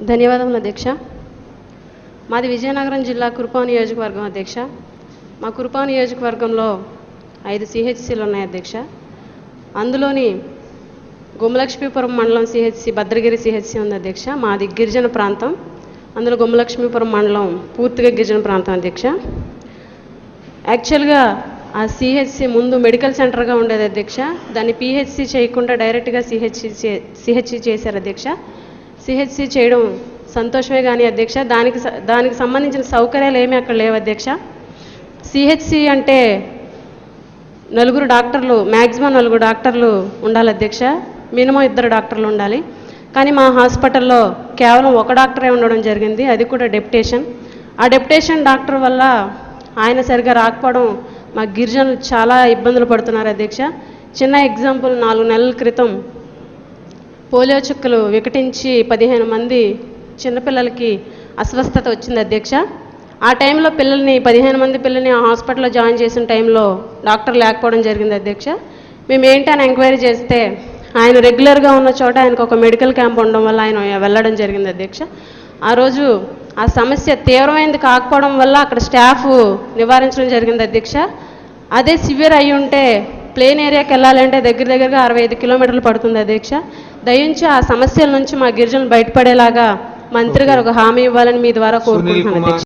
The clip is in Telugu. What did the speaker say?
ధన్యవాదములు అధ్యక్ష. మాది విజయనగరం జిల్లా కురుపాం నియోజకవర్గం అధ్యక్ష. మా కురుపాం నియోజకవర్గంలో 5 సిహెచ్సిలు ఉన్నాయి అధ్యక్ష. అందులోని గుమ్మలక్ష్మీపురం మండలం సిహెచ్సి, భద్రగిరి సిహెచ్సి ఉంది అధ్యక్ష. మాది గిరిజన ప్రాంతం. అందులో గుమ్మలక్ష్మీపురం మండలం పూర్తిగా గిరిజన ప్రాంతం అధ్యక్ష. యాక్చువల్గా ఆ సిహెచ్సి ముందు మెడికల్ సెంటర్గా ఉండేది అధ్యక్ష. దాన్ని పిహెచ్సి చేయకుండా డైరెక్ట్గా సిహెచ్సి చేశారు అధ్యక్ష. సిహెచ్సి చేయడం సంతోషమే కానీ అధ్యక్ష, దానికి సంబంధించిన సౌకర్యాలు ఏమీ అక్కడ లేవు అధ్యక్ష. సిహెచ్సి అంటే మ్యాక్సిమం 4 డాక్టర్లు ఉండాలి అధ్యక్ష. మినిమం 2 డాక్టర్లు ఉండాలి. కానీ మా హాస్పిటల్లో కేవలం 1 డాక్టరే ఉండడం జరిగింది, అది కూడా డెప్యుటేషన్. ఆ డెప్యుటేషన్ డాక్టర్ వల్ల ఆయన సరిగా రాకపోవడం మా గిరిజనులు చాలా ఇబ్బందులు పడుతున్నారు అధ్యక్ష. చిన్న ఎగ్జాంపుల్, 4 నెలల క్రితం పోలియో చుక్కలు వికటించి 15 మంది చిన్నపిల్లలకి అస్వస్థత వచ్చింది అధ్యక్ష. ఆ టైంలో 15 మంది పిల్లల్ని ఆ హాస్పిటల్లో జాయిన్ చేసిన టైంలో డాక్టర్ లేకపోవడం జరిగింది అధ్యక్ష. మేము ఏంటని ఎంక్వైరీ చేస్తే ఆయన రెగ్యులర్గా ఉన్న చోట ఆయనకు ఒక మెడికల్ క్యాంప్ ఉండడం వల్ల ఆయన వెళ్ళడం జరిగింది అధ్యక్ష. ఆ రోజు ఆ సమస్య తీవ్రమైనది కాకపోవడం వల్ల అక్కడ స్టాఫ్ నివారించడం జరిగింది అధ్యక్ష. అదే సివియర్ అయ్యి ఉంటే ప్లేన్ ఏరియాకి వెళ్ళాలంటే దగ్గరగా 65 కిలోమీటర్లు పడుతుంది అధ్యక్ష. దయించి ఆ సమస్యల నుంచి మా గిరిజనులు బయటపడేలాగా మంత్రి గారు ఒక హామీ ఇవ్వాలని మీ ద్వారా కోరుకుంటున్నాను అధ్యక్ష.